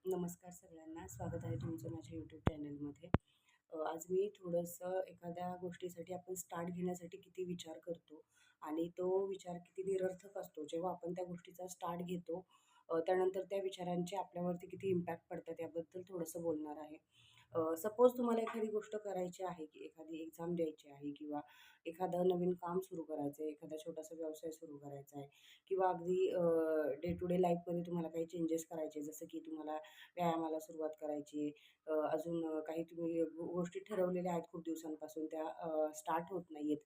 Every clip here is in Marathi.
नमस्कार सगळ्यांना. स्वागत आहे तुमचं माझ्या यूट्यूब चॅनलमध्ये. आज मी थोडंसं एखाद्या गोष्टीसाठी आपण स्टार्ट घेण्यासाठी किती विचार करतो आणि तो विचार किती निरर्थक असतो जेव्हा आपण त्या गोष्टीचा स्टार्ट घेतो. त्यानंतर त्या विचारांचे आपल्यावरती किती इम्पॅक्ट पडतात याबद्दल थोडंसं बोलणार आहे. सपोज तुम्हाला एखादी गोष्ट करायची आहे, की एखादी एक्झाम द्यायची आहे किंवा एखादं नवीन काम सुरू करायचं आहे, एखादा छोटासा व्यवसाय सुरू करायचा आहे किंवा अगदी डे टू डे लाईफमध्ये तुम्हाला काही चेंजेस करायचे, जसं की तुम्हाला व्यायामाला सुरुवात करायची आहे. अजून काही तुम्ही गोष्टी ठरवलेल्या आहेत खूप दिवसांपासून, त्या स्टार्ट होत नाहीयेत.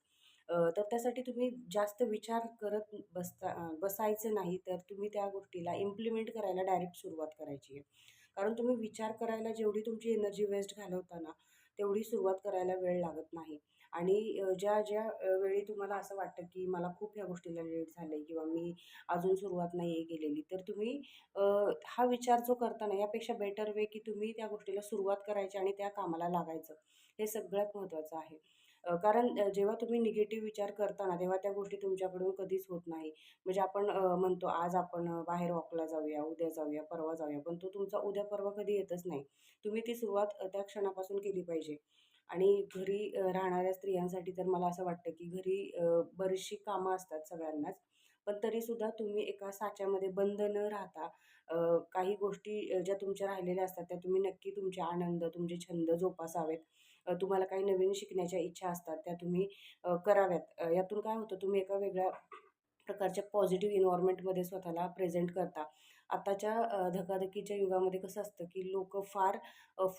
तर त्यासाठी तुम्ही जास्त विचार करत बसायचं नाही, तर तुम्ही त्या गोष्टीला इम्प्लिमेंट करायला डायरेक्ट सुरुवात करायची आहे. कारण तुम्ही विचार करायला जेवढी तुमची एनर्जी वेस्ट घालवता ना, तेवढी सुरुवात करायला वेळ लागत नाही. आणि ज्या वेळी तुम्हाला असं वाटतं, की मला खूप ह्या गोष्टीला लेट झालंय किंवा मी अजून सुरुवात नाहीये केलेली, तर तुम्ही अ, हा विचार जो करता ना, यापेक्षा बेटर वे की तुम्ही त्या गोष्टीला सुरुवात करायची आणि त्या कामाला लागायचं. हे सगळ्यात महत्त्वाचं आहे. कारण जेव्हा तुम्ही निगेटिव्ह विचार करता ना, तेव्हा त्या गोष्टी तुमच्याकडून कधीच होत नाही. म्हणजे आपण म्हणतो आज आपण बाहेर वॉकला जाऊया, उद्या जाऊया, परवा जाऊया, पण तो तुमचा उद्या परवा कधी येतच नाही. तुम्ही ती सुरुवात त्या क्षणापासून केली पाहिजे. आणि घरी राहणाऱ्या स्त्रियांसाठी तर मला असं वाटतं, की घरी बरीचशी कामं असतात सगळ्यांनाच. पण तरीसुद्धा तुम्ही एका साच्यामध्ये बंद न राहता अ, काही गोष्टी ज्या तुमच्या राहिलेल्या असतात, त्या तुम्ही नक्की तुमचे आनंद, तुमचे छंद जोपासावेत. तुम्हाला काही नवीन शिकण्याच्या इच्छा असतात, त्या तुम्ही कराव्यात. यातून काय होतं, तुम्ही एका वेगळ्या प्रकारच्या पॉझिटिव्ह एन्व्हायर्नमेंटमध्ये स्वतःला प्रेझेंट करता. आताच्या धकाधकीच्या युगामध्ये कसं असतं, की लोकं फार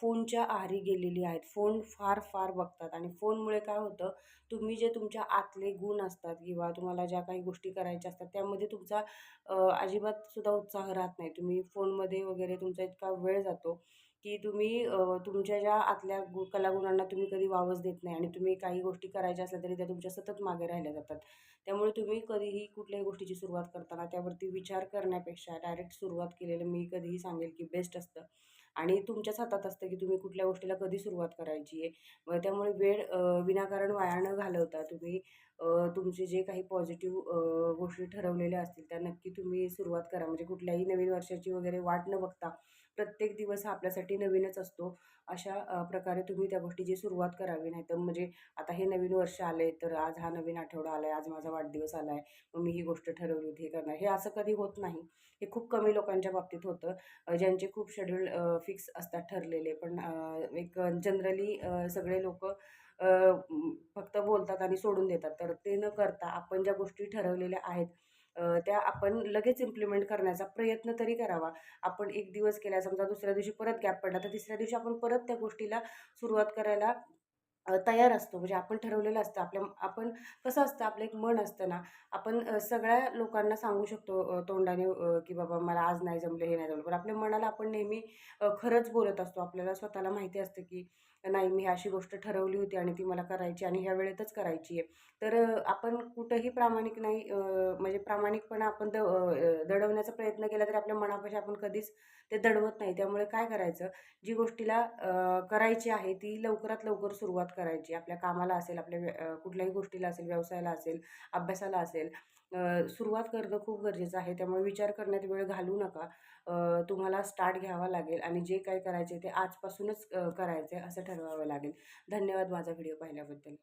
फोनच्या आहारी गेलेली आहेत. फोन फार बघतात आणि फोनमुळे काय होतं, तुम्ही जे तुमच्या आतले गुण असतात किंवा तुम्हाला ज्या काही गोष्टी करायच्या असतात, त्यामध्ये तुमचा अजिबात सुद्धा उत्साह राहत नाही. तुम्ही फोनमध्ये वगैरे तुमचा इतका वेळ जातो, की तुम्ही तुमच्या ज्या आतल्या कलागुणांना तुम्ही कधी वावच देत नाही आणि तुम्ही काही गोष्टी करायच्या असल्या तरी त्या तुमच्या सतत मागे राहिल्या जातात. त्यामुळे तुम्ही कधीही कुठल्याही गोष्टीची सुरुवात करताना त्यावरती विचार करण्यापेक्षा डायरेक्ट सुरुवात केलेलं मी कधीही सांगेल, की बेस्ट असतं. आणि तुमच्याच हातात असतं, की तुम्ही कुठल्या गोष्टीला कधी सुरुवात करायची आहे. त्यामुळे वेळ विनाकारण वाया न घालवता तुम्ही तुमचे जे काही पॉझिटिव्ह गोष्टी ठरवलेल्या असतील, त्या नक्की तुम्ही सुरुवात करा. म्हणजे कुठल्याही नवीन वर्षाची वगैरे वाट न बघता प्रत्येक दिवस हा आपल्यासाठी नवीनच असतो. अशा प्रकारे तुम्ही त्या गोष्टीची सुरुवात करावी. नाहीतर म्हणजे आता हे नवीन वर्ष आलंय, तर आज हा नवीन आठवडा आलाय, आज माझा वाढदिवस आलाय, मग मी ही गोष्ट ठरवली होती, हे करणार. हे असं कधी होत नाही. हे खूप कमी लोकांच्या बाबतीत होतं. ज्यांचे खूप शेड्यूल फिक्स असतात ठरलेले. पण एक जनरली सगळे लोकं फक्त बोलतात आणि सोडून देतात. तर ते न करता आपण ज्या गोष्टी ठरवलेल्या आहेत, त्या आपण लगेच इम्प्लिमेंट करण्याचा प्रयत्न तरी करावा. आपण एक दिवस केला, समजा दुसऱ्या दिवशी परत गॅप पडला, तर तिसऱ्या दिवशी आपण परत त्या गोष्टीला सुरुवात करायला तयार असतो. म्हणजे आपण ठरवलेलं असतं. आपण कसं असतं, आपलं एक मन असतं ना, आपण सगळ्या लोकांना सांगू शकतो तोंडाने, की बाबा मला आज नाही जमलं, हे नाही जमलं. पण आपल्या मनाला आपण नेहमी खरंच बोलत असतो. आपल्याला स्वतःला माहिती असतं, की नाही, मी अशी गोष्ट ठरवली होती आणि ती मला करायची आणि ह्या वेळेतच करायची आहे. तर आपण कुठंही प्रामाणिक नाही, म्हणजे प्रामाणिकपणा आपण दडवण्याचा प्रयत्न केला तरी आपल्या मनापाशी आपण कधीच ते दडवत नाही. त्यामुळे काय करायचं, जी गोष्टीला करायची आहे ती लवकरात लवकर सुरुवात करायची. आपल्या कामाला असेल, आपल्या कुठल्याही गोष्टीला असेल, व्यवसायाला असेल, अभ्यासाला असेल, सुरुवात करणं खूप गरजेचं आहे. त्यामुळे विचार करण्यात वेळ घालवू नका. तुम्हाला स्टार्ट घ्यावा लागेल आणि जे काही करायचे ते आजपासूनच करायचे असं ठरवावं लागेल. धन्यवाद माझा व्हिडिओ पाहिल्याबद्दल.